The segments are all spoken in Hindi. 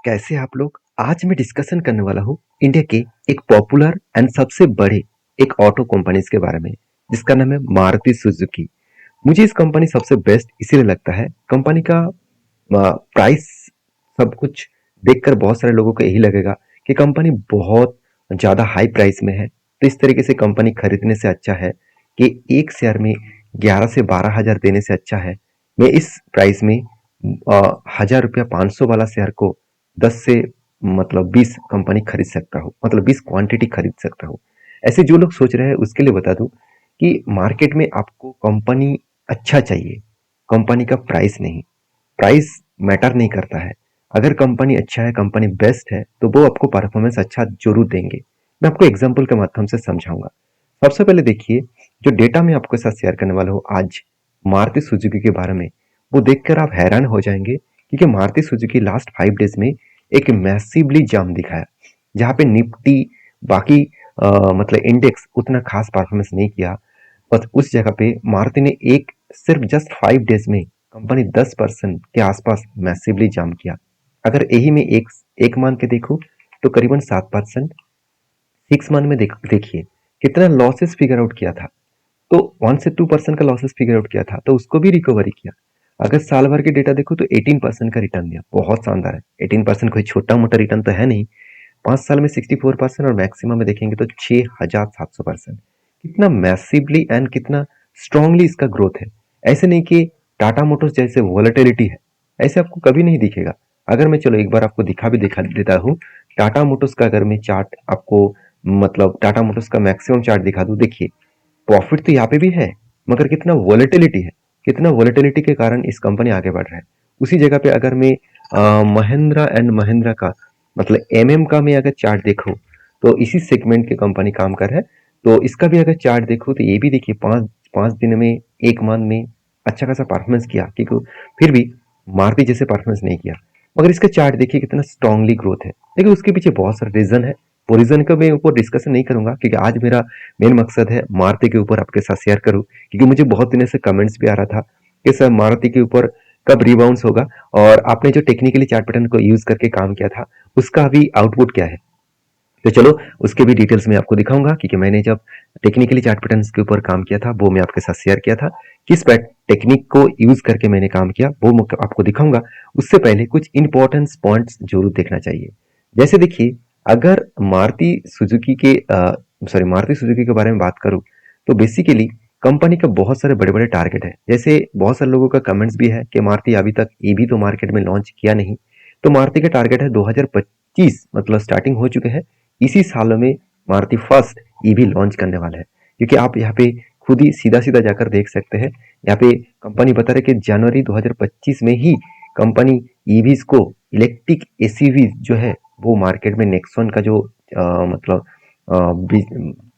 कैसे आप लोग? आज मैं डिस्कशन करने वाला हूँ इंडिया के एक पॉपुलर एंड सबसे बड़े एक ऑटो कंपनीज के बारे में, जिसका नाम है मारुति सुजुकी। मुझे इस कंपनी सबसे बेस्ट इसीलिए लगता है। कंपनी का प्राइस सब कुछ देखकर बहुत सारे लोगों को यही लगेगा कि कंपनी बहुत ज़्यादा हाई प्राइस में है। तो इस तरीके से कंपनी खरीदने से अच्छा है कि एक शेयर में 11 से 12 हज़ार देने से अच्छा है मैं इस प्राइस में 1000 रुपया 500 वाला शेयर को 10 से मतलब 20 कंपनी खरीद सकता हूँ, मतलब 20 क्वांटिटी खरीद सकता हूँ। ऐसे जो लोग सोच रहे हैं उसके लिए बता दूं कि मार्केट में आपको कंपनी अच्छा चाहिए, कंपनी का प्राइस नहीं। प्राइस मैटर नहीं करता है। अगर कंपनी अच्छा है, कंपनी बेस्ट है, तो वो आपको परफॉर्मेंस अच्छा जरूर देंगे। मैं आपको एग्जांपल के माध्यम से समझाऊंगा। सबसे पहले देखिए, जो डेटा मैं आपके साथ शेयर करने वाला हूँ आज मारुति सुजुकी के बारे में, वो देखकर आप हैरान हो जाएंगे क्योंकि मारुति सुजुकी लास्ट 5 डेज में एक मैसिवली जंप दिखाया, जहाँ पे निफ्टी बाकी मतलब इंडेक्स उतना खास परफॉर्मेंस नहीं किया। बस उस जगह पे मारुति ने एक सिर्फ जस्ट 5 डेज में कंपनी 10% के आसपास मैसिवली जंप किया। अगर यही में एक एक मान के देखूं तो करीबन 7%। 6 मंथ में देखिए कितना लॉसेस फिगर आउट किया था। तो 1 से 2% का लॉसेस फिगर आउट किया था, तो उसको भी रिकवरी किया। अगर साल भर के डेटा देखो तो 18% का रिटर्न दिया, बहुत शानदार है। 18% कोई छोटा मोटा रिटर्न तो है नहीं। 5 साल में 64% और मैक्सिमम में देखेंगे तो 6700%। कितना मैसिवली एंड कितना स्ट्रांगली इसका ग्रोथ है। ऐसे नहीं कि टाटा मोटर्स जैसे वॉलेटिलिटी है, ऐसे आपको कभी नहीं दिखेगा। अगर मैं चलो एक बार आपको दिखा देता हूँ टाटा मोटर्स का, अगर मैं चार्ट आपको मतलब टाटा मोटर्स का मैक्सिमम चार्ट दिखा दूं, देखिए प्रॉफिट तो यहाँ पे भी है, मगर कितना वॉलेटिलिटी है। कितना वॉलेटिलिटी के कारण इस कंपनी आगे बढ़ रहा है। उसी जगह पे अगर मैं महिंद्रा एंड महिंद्रा का मतलब एमएम का मैं अगर चार्ट देखूं, तो इसी सेगमेंट की कंपनी काम कर रहा है। तो इसका भी अगर चार्ट देखूं तो ये भी देखिए पाँच पाँच दिन में, एक मंथ में अच्छा खासा परफॉर्मेंस किया, क्योंकि फिर भी मारुति जैसे परफॉर्मेंस नहीं किया। मगर इसका चार्ट देखिए कितना स्ट्रांगली ग्रोथ है। लेकिन उसके पीछे बहुत सारे रीजन है। वो रीजन का मैं ऊपर डिस्कशन नहीं करूंगा, क्योंकि आज मेरा मेन मकसद है मारुति के ऊपर आपके साथ शेयर करूं। क्योंकि मुझे बहुत दिनों से कमेंट्स भी आ रहा था कि सर मारुति के ऊपर कब रिबाउंस होगा, और आपने जो टेक्निकली चार्ट पैटर्न को यूज करके काम किया था उसका अभी आउटपुट क्या है। तो चलो उसके भी डिटेल्स में आपको दिखाऊंगा, क्योंकि मैंने जब टेक्निकली चार्ट पैटर्न्स के ऊपर काम किया था वो मैं आपके साथ शेयर किया था। किस टेक्निक को यूज करके मैंने काम किया वो मैं आपको दिखाऊंगा। उससे पहले कुछ इंपॉर्टेंट पॉइंट्स जरूर देखना चाहिए। जैसे देखिए, अगर मारुति सुजुकी के बारे में बात करूं, तो बेसिकली कंपनी का बहुत सारे बड़े बड़े टारगेट है। जैसे बहुत सारे लोगों का कमेंट्स भी है कि मारुति अभी तक ईवी तो मार्केट में लॉन्च किया नहीं। तो मारुति का टारगेट है 2025, मतलब स्टार्टिंग हो चुके हैं। इसी साल में मारुति फर्स्ट ईवी लॉन्च करने वाला है। क्योंकि आप यहाँ पे खुद ही सीधा सीधा जाकर देख सकते हैं। यहाँ पे कंपनी बता रहे कि जनवरी 2025 में ही कंपनी ईवीज को, इलेक्ट्रिक एसयूवीज जो है वो मार्केट में नेक्सॉन का जो मतलब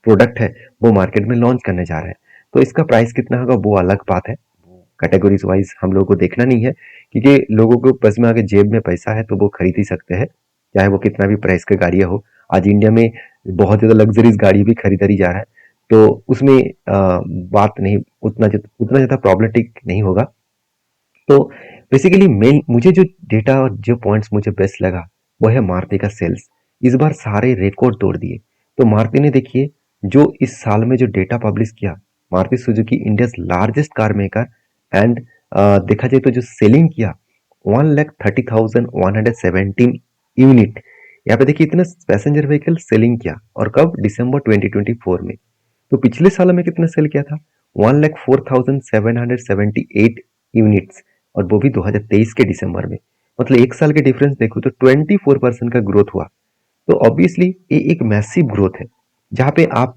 प्रोडक्ट है वो मार्केट में लॉन्च करने जा रहा है। तो इसका प्राइस कितना होगा वो अलग बात है, कैटेगरीज वाइज हम लोगों को देखना नहीं है। क्योंकि लोगों को बस में आगे जेब में पैसा है तो वो खरीद ही सकते हैं, चाहे वो कितना भी प्राइस का गाड़ियाँ हो। आज इंडिया में बहुत ज़्यादा लग्जरीज गाड़ी भी खरीदारी जा रहा है, तो उसमें बात नहीं, उतना ज़्यादा प्रॉब्लमेटिक नहीं होगा। तो बेसिकली मेन मुझे जो डेटा और जो पॉइंट्स मुझे बेस्ट लगा वो है मारुति का सेल्स। इस बार सारे रिकॉर्ड तोड़ दिए। तो मारुति ने देखिए जो इस साल में जो डेटा पब्लिश किया, Maruti Suzuki India's largest car maker and देखा जाए तो जो सेलिंग किया 1,30,117 यूनिट। यहाँ पे देखिए इतना पैसेंजर व्हीकल सेलिंग किया, और कब? दिसंबर 2024 में। तो पिछले साल में कितना सेल किया था? 1,04,778 यूनिट्स, और वो भी 2023 के दिसंबर में। मतलब एक साल के डिफरेंस देखो तो 24% का ग्रोथ हुआ। तो ऑब्वियसली ये एक मैसिव ग्रोथ है। जहाँ पे आप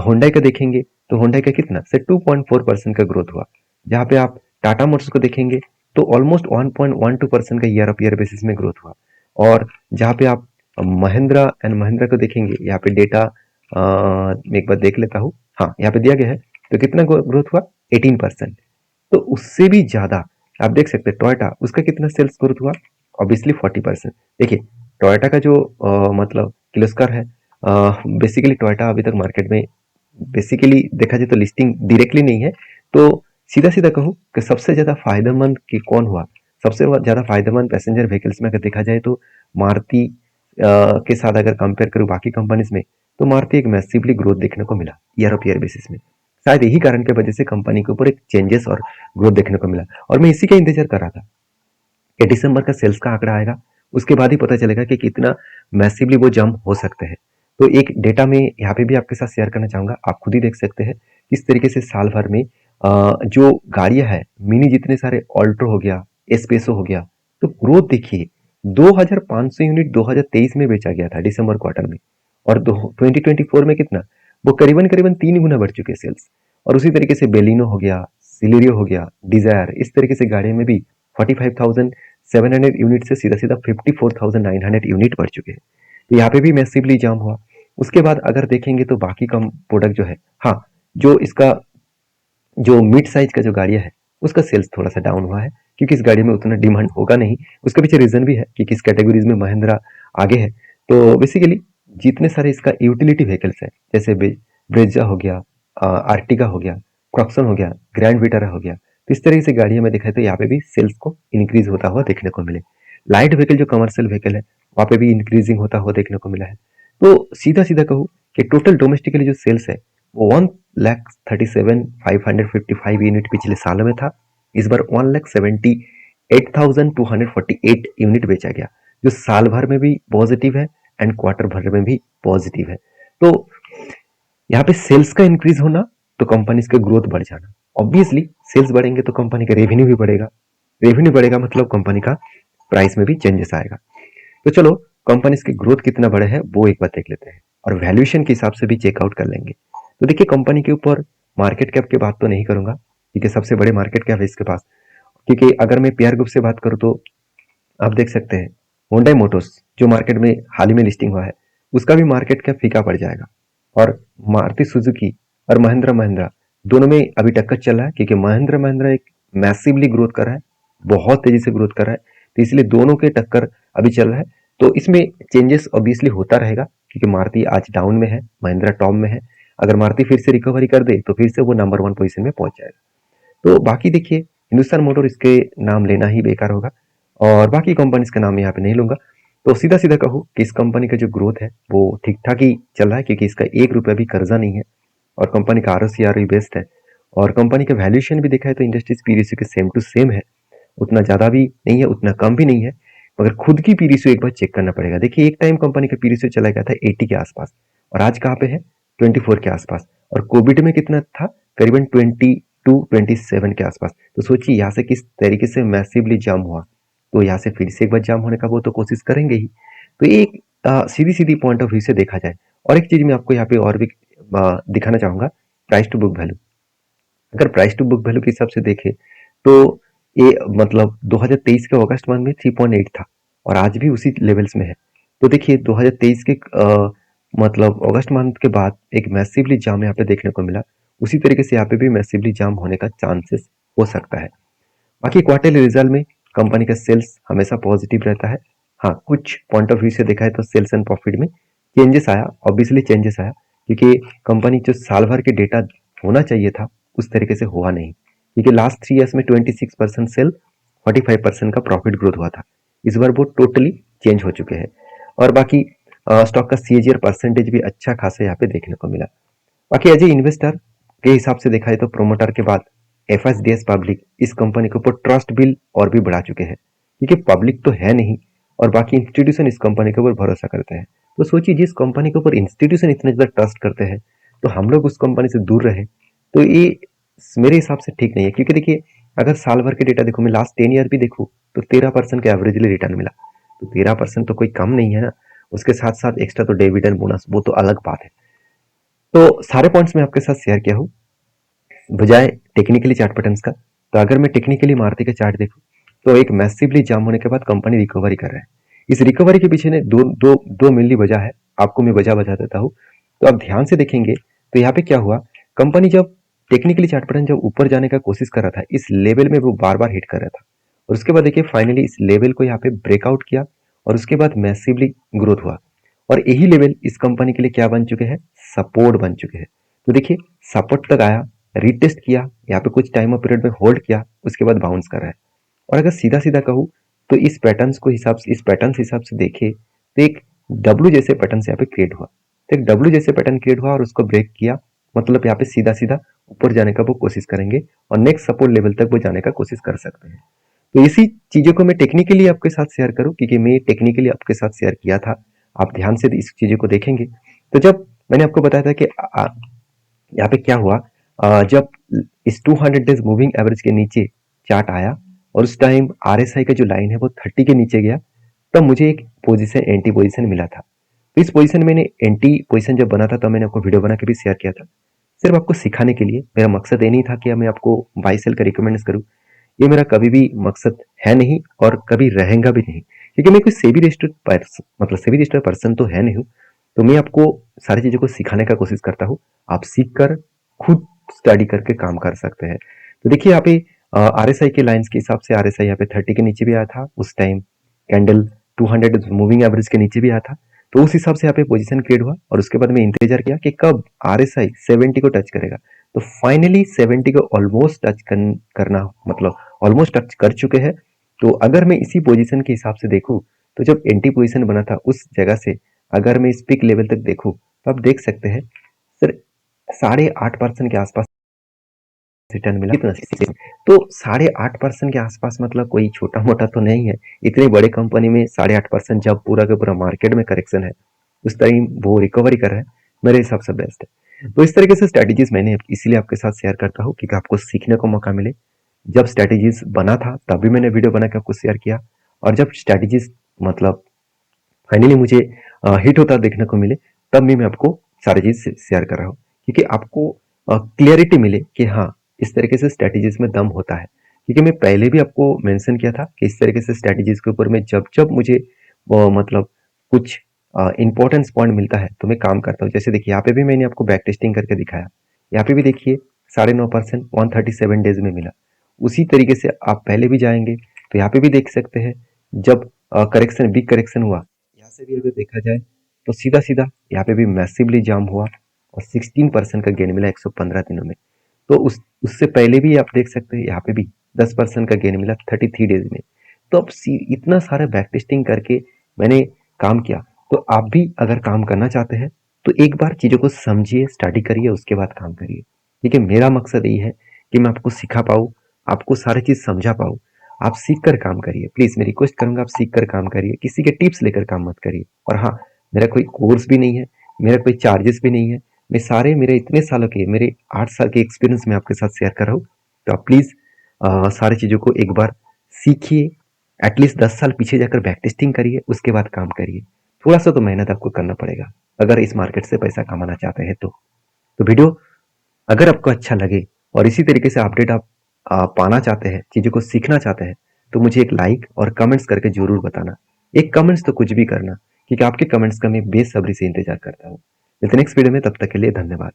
होंडा का देखेंगे तो होंडा का कितना से 2.4% का ग्रोथ हुआ। जहाँ पे आप टाटा मोटर्स को देखेंगे तो ऑलमोस्ट 1.12% का ईयर ऑफ ईयर बेसिस में ग्रोथ हुआ। और जहाँ पे आप महिंद्रा एंड महिंद्रा को देखेंगे, यहाँ पे डेटा मैं एक बार देख लेता हूँ। हाँ, यहाँ पे दिया गया है। तो कितना ग्रोथ हुआ? 18%। तो उससे भी ज्यादा आप देख सकते हैं टोयोटा, उसका कितना सेल्स ग्रोथ हुआ? ऑब्वियसली 40%। देखिए टोयोटा का जो मतलब किर्लोस्कर है, बेसिकली टोयोटा अभी तक मार्केट में बेसिकली देखा जाए तो लिस्टिंग डायरेक्टली नहीं है। तो सीधा सीधा कहूँ कि सबसे ज्यादा फायदेमंद कि कौन हुआ, सबसे ज्यादा फायदेमंद पैसेंजर व्हीकल्स में अगर देखा जाए तो मारुति के साथ अगर कंपेयर करूँ बाकी कंपनीज में, तो मारुति एक मैसिवली ग्रोथ देखने को मिला ईयर ऑफ ईयर बेसिस में। शायद यही कारण की वजह से कंपनी के ऊपर एक चेंजेस और ग्रोथ देखने को मिला, और मैं इसी का इंतजार कर रहा था कि दिसंबर का सेल्स का आंकड़ा आएगा, उसके बाद ही पता चलेगा कि कितना मैसिवली वो जंप हो सकते हैं। तो एक डेटा में यहाँ पे भी आपके साथ शेयर करना चाहूंगा, आप खुद ही देख सकते हैं किस तरीके से साल भर में जो गाड़ियां हैं, मिनी जितने सारे ऑल्टो हो गया, एस्पेसो हो गया, तो ग्रोथ देखिए 2500 यूनिट 2023 में बेचा गया था दिसंबर क्वार्टर में, और 2024 में कितना, वो करीबन करीबन 3 गुना बढ़ चुके सेल्स। और उसी तरीके से बेलिनो हो गया, सिलेरियो हो गया, डिजायर, इस तरीके से गाड़ियों में भी 45,700 यूनिट से सीधा सीधा 54,900 यूनिट बढ़ चुके हैं। तो यहाँ पे भी मैसिवली जाम हुआ। उसके बाद अगर देखेंगे तो बाकी कम प्रोडक्ट जो है, हाँ, जो इसका जो मिड साइज का जो गाड़ियां है उसका सेल्स थोड़ा सा डाउन हुआ है, क्योंकि इस गाड़ी में उतना डिमांड होगा नहीं। उसके पीछे रीजन भी है कि किस कैटेगरीज में महिंद्रा आगे है। तो बेसिकली जितने सारे इसका यूटिलिटी व्हीकल्स है, जैसे ब्रेजा हो गया, आर्टिगा हो गया, क्रॉक्सन हो गया, ग्रैंड विटारा हो गया, तो इस तरह से गाड़ियों में देखा है तो यहाँ पे भी सेल्स को इंक्रीज होता हुआ देखने को मिले। लाइट व्हीकल जो कमर्शियल व्हीकल है वहाँ पे भी इंक्रीजिंग होता हुआ देखने को मिला है। तो सीधा सीधा कहूँ कि टोटल डोमेस्टिकली जो सेल्स है वो 1,37,555 यूनिट पिछले साल में था, इस बार 1,78,248 यूनिट बेचा गया, जो साल भर में भी पॉजिटिव है एंड क्वार्टर भर में भी पॉजिटिव है। तो यहाँ पे सेल्स का इंक्रीज होना तो कंपनीज का ग्रोथ बढ़ जाना, ऑब्वियसली सेल्स बढ़ेंगे तो कंपनी का रेवेन्यू भी बढ़ेगा, रेवेन्यू बढ़ेगा मतलब कंपनी का प्राइस में भी चेंजेस आएगा। तो चलो कंपनीज की ग्रोथ कितना बड़ा है वो एक बार देख लेते हैं, और वैल्यूएशन के हिसाब से भी चेकआउट कर लेंगे। तो देखिए कंपनी के ऊपर मार्केट कैप की बात तो नहीं करूंगा, क्योंकि सबसे बड़े मार्केट कैप है इसके पास, क्योंकि अगर मैं पीआर ग्रुप से बात करूं तो आप देख सकते हैं होंडा मोटर्स जो मार्केट में हाल ही में लिस्टिंग हुआ है उसका भी मार्केट कैप फीका पड़ जाएगा, और मारुति सुजुकी और महिंद्रा महिंद्रा दोनों में अभी टक्कर चल रहा है, क्योंकि महिंद्रा महिंद्रा एक मैसिवली ग्रोथ कर रहा है, बहुत तेजी से ग्रोथ कर रहा है, तो इसलिए दोनों के टक्कर अभी चल रहा है। तो इसमें चेंजेस ऑब्वियसली होता रहेगा, क्योंकि मारुति आज डाउन में है, महिंद्रा टॉप में है। अगर मारुति फिर से रिकवरी कर दे तो फिर से वो नंबर 1 पोजीशन में पहुंच जाएगा। तो बाकी देखिए हिंदुस्तान मोटर इसके नाम लेना ही बेकार होगा, और बाकी कंपनीज का नाम यहाँ पे नहीं लूंगा। तो सीधा सीधा कहूँ कि इस कंपनी का जो ग्रोथ है वो ठीक ठाक ही चल रहा है, क्योंकि इसका 1 रुपया भी कर्जा नहीं है, और कंपनी का ROCROE बेस्ट है, और कंपनी का वैल्यूएशन भी देखा है तो इंडस्ट्रीज पी रेशियो के सेम टू सेम है, उतना ज्यादा भी नहीं है उतना कम भी नहीं है, मगर खुद की पी रेशियो एक बार चेक करना पड़ेगा। देखिए एक टाइम कंपनी का पी रेशियो चला गया था 80 के आसपास, और आज कहाँ पे है 24 के आसपास, और कोविड में कितना था करीबन 22-27 के आसपास। तो सोचिए यहाँ से किस तरीके से मैसिवली जाम हुआ, तो यहाँ से फिर से एक बार जाम होने का वो तो कोशिश करेंगे ही। तो एक सीधी सीधी पॉइंट ऑफ व्यू से देखा जाए, और एक चीज मैं आपको यहाँ पे और भी दिखाना चाहूंगा, प्राइस टू बुक वैल्यू। अगर प्राइस टू बुक वैल्यू के हिसाब से देखें तो ये मतलब 2023 के अगस्त मंथ में 3.8 था, और आज भी उसी लेवल्स में है। तो देखिए 2023 के मतलब अगस्त मंथ के बाद एक मैसिवली जाम यहाँ पे देखने को मिला, उसी तरीके से यहाँ पे भी मैसिवली जाम होने का चांसेस हो सकता है। बाकी क्वार्टरली रिजल्ट में कंपनी का सेल्स हमेशा पॉजिटिव रहता है। हाँ, कुछ पॉइंट ऑफ व्यू से देखा है तो सेल्स एंड प्रॉफिट में चेंजेस आया, ऑब्वियसली चेंजेस आया, क्योंकि कंपनी जो साल भर के डेटा होना चाहिए था उस तरीके से हुआ नहीं, क्योंकि लास्ट 3 ईयर्स में 26% सेल, 45% का प्रॉफिट ग्रोथ हुआ था। इस बार वो टोटली चेंज हो चुके हैं, और बाकी स्टॉक का CAGR परसेंटेज भी अच्छा खासा यहाँ पे देखने को मिला। बाकी एज ए इन्वेस्टर के हिसाब से देखा है तो प्रोमोटर के बाद FSDS पब्लिक इस कंपनी के ऊपर ट्रस्ट बिल और भी बढ़ा चुके हैं, क्योंकि पब्लिक तो है नहीं और बाकी इंस्टीट्यूशन इस कंपनी के ऊपर भरोसा करते हैं। तो सोचिए जिस कंपनी के ऊपर इंस्टीट्यूशन इतने ज्यादा ट्रस्ट करते हैं तो हम लोग उस कंपनी से दूर रहे, तो ये मेरे हिसाब से ठीक नहीं है। क्योंकि देखिए अगर साल भर के डेटा देखो, मैं लास्ट 10 ईयर भी देखूँ तो 13% का एवरेजली रिटर्न मिला, तो 13% तो कोई कम नहीं है ना। उसके साथ साथ एक्स्ट्रा तो डिविडेंड बोनस वो तो अलग बात है। तो सारे पॉइंट्स मैं आपके साथ शेयर किया हूँ बजाय टेक्निकली चार्ट पैटर्न्स का। तो अगर मैं टेक्निकली मारुति का चार्ट देखूं तो एक मैसिवली जाम होने के बाद कंपनी रिकवरी कर रहा है। इस रिकवरी के पीछे ने दो मेनली वजह है, आपको मैं वजह बता देता हूँ। तो आप ध्यान से देखेंगे तो यहाँ पे क्या हुआ, कंपनी जब टेक्निकली चार्ट पैटर्न जब ऊपर जाने का कोशिश कर रहा था, इस लेवल में वो बार बार हिट कर रहा था, और उसके बाद देखिए फाइनली इस लेवल को यहाँ पे ब्रेकआउट किया, और उसके बाद मैसिवली ग्रोथ हुआ, और यही लेवल इस कंपनी के लिए क्या बन चुके हैं, सपोर्ट बन चुके हैं। तो देखिए सपोर्ट तक आया, रीटेस्ट किया, यहाँ पे कुछ टाइम पीरियड में होल्ड किया, उसके बाद बाउंस कर रहा है। और अगर सीधा सीधा कहूँ तो इस पैटर्न्स को हिसाब से, इस पैटर्न्स हिसाब से देखे तो एक डब्ल्यू जैसे पैटर्न यहाँ पे क्रिएट हुआ। तो एक डब्ल्यू जैसे पैटर्न क्रिएट हुआ और उसको ब्रेक किया, मतलब यहाँ पे सीधा सीधा ऊपर जाने का वो कोशिश करेंगे और नेक्स्ट सपोर्ट लेवल तक वो जाने का कोशिश कर सकते हैं। तो इसी चीजों को मैं टेक्निकली आपके साथ शेयर करूं, क्योंकि मैं टेक्निकली आपके साथ शेयर किया था, आप ध्यान से इस चीजों को देखेंगे। तो जब मैंने आपको बताया था कि यहाँ पे क्या हुआ, जब इस 200 डेज मूविंग एवरेज के नीचे चार्ट आया और उस टाइम आरएसआई का जो लाइन है वो 30 के नीचे गया, तब मुझे एक पोजीशन, एंटी पोजीशन मिला था। तो इस पोजीशन में मैंने एंटी पोजीशन जब बना था तब मैंने आपको वीडियो बना के भी शेयर किया था, सिर्फ आपको सिखाने के लिए। मेरा मकसद ये नहीं था कि मैं आपको बाई सेल का रिकमेंड करूँ, ये मेरा कभी भी मकसद है नहीं और कभी रहेगा भी नहीं, क्योंकि मैं कोई सेबी रजिस्टर्ड पर्सन, मतलब सेबी रजिस्टर्ड पर्सन तो है नहीं हूँ। तो मैं आपको सारी चीजों को सिखाने का कोशिश करता हूँ, आप सीख कर खुद स्टडी करके काम कर सकते हैं। तो देखिए यहाँ पे आरएसआई के लाइंस के हिसाब से आरएसआई यहाँ पे 30 के नीचे भी आया था, उस टाइम कैंडल 200 मूविंग एवरेज के नीचे भी आया था। तो उस हिसाब से यहाँ पे पोजीशन क्रिएट हुआ और उसके बाद में इंतजार किया कि कब आरएसआई 70 को टच करेगा। तो फाइनली 70 को ऑलमोस्ट टच करना, मतलब ऑलमोस्ट टच कर चुके हैं। तो अगर मैं इसी पोजीशन के हिसाब से देखूं, तो जब एंटी पोजीशन बना था उस जगह से अगर मैं इस पीक लेवल तक देखूं, तो आप देख सकते हैं सर 8.5% के आसपास रिटर्न मिला कितना। तो 8.5% के आसपास मतलब कोई छोटा मोटा तो नहीं है। इतनी बड़े कंपनी में 8.5% जब पूरा का पूरा मार्केट में करेक्शन है, उस टाइम वो रिकवरी कर रहा है, मेरे हिसाब से बेस्ट है। तो इस तरीके से स्ट्रेटेजीज मैंने इसलिए आपके साथ शेयर करता हूँ क्योंकि आपको सीखने को मौका मिले। जब स्ट्रेटेजीज बना था तभी मैंने वीडियो बना के आपको शेयर किया, और जब स्ट्रेटेजीज मतलब फाइनली मुझे हिट होता देखने को मिले, तब भी मैं आपको सारी चीज शेयर कर रहा हूँ, क्योंकि आपको क्लियरिटी मिले कि हाँ इस तरीके से स्ट्रेटेजीज में दम होता है। क्योंकि मैं पहले भी आपको मेंशन किया था कि इस तरीके से स्ट्रेटेजीज के ऊपर में जब जब मुझे मतलब कुछ इंपॉर्टेंस पॉइंट मिलता है तो मैं काम करता हूँ। जैसे देखिए यहाँ पे भी मैंने आपको बैक टेस्टिंग करके दिखाया, यहाँ पे भी देखिए 9.5% 137 डेज में मिला। उसी तरीके से आप पहले भी जाएंगे तो यहाँ पे भी देख सकते हैं, जब करेक्शन, बिग करेक्शन हुआ, यहाँ से भी अगर देखा जाए तो सीधा सीधा यहाँ पे भी मैसिवली जाम हुआ और 16% का गेन मिला 115 दिनों में। तो उससे पहले भी आप देख सकते हैं यहाँ पे भी 10% का गेन मिला 33 डेज में। तो अब इतना सारा बैक टेस्टिंग करके मैंने काम किया। तो आप भी अगर काम करना चाहते हैं तो एक बार चीज़ों को समझिए, स्टडी करिए, उसके बाद काम करिए। ठीक है, मेरा मकसद यही है कि मैं आपको सिखा पाऊँ, आपको सारी चीज़ समझा पाऊँ। आप सीख कर काम करिए, प्लीज़ मैं रिक्वेस्ट करूंगा आप सीख कर काम करिए, किसी के टिप्स लेकर काम मत करिए। और हाँ, मेरा कोई कोर्स भी नहीं है, मेरा कोई चार्जेस भी नहीं है, मैं सारे मेरे इतने सालों के, मेरे 8 साल के एक्सपीरियंस में आपके साथ शेयर कर रहा हूँ। तो आप प्लीज़ सारी चीज़ों को एक बार सीखिए, एटलीस्ट 10 साल पीछे जाकर बैक टेस्टिंग करिए, उसके बाद काम करिए। थोड़ा सा तो मेहनत आपको करना पड़ेगा अगर इस मार्केट से पैसा कमाना चाहते हैं तो वीडियो अगर आपको अच्छा लगे और इसी तरीके से अपडेट आप पाना चाहते हैं, चीज़ों को सीखना चाहते हैं, तो मुझे एक लाइक और कमेंट्स करके जरूर बताना। एक कमेंट्स तो कुछ भी करना, क्योंकि आपके कमेंट्स का मैं बेसब्री से इंतजार करता हूँ। मिलते नेक्स्ट वीडियो में, तब तक के लिए धन्यवाद।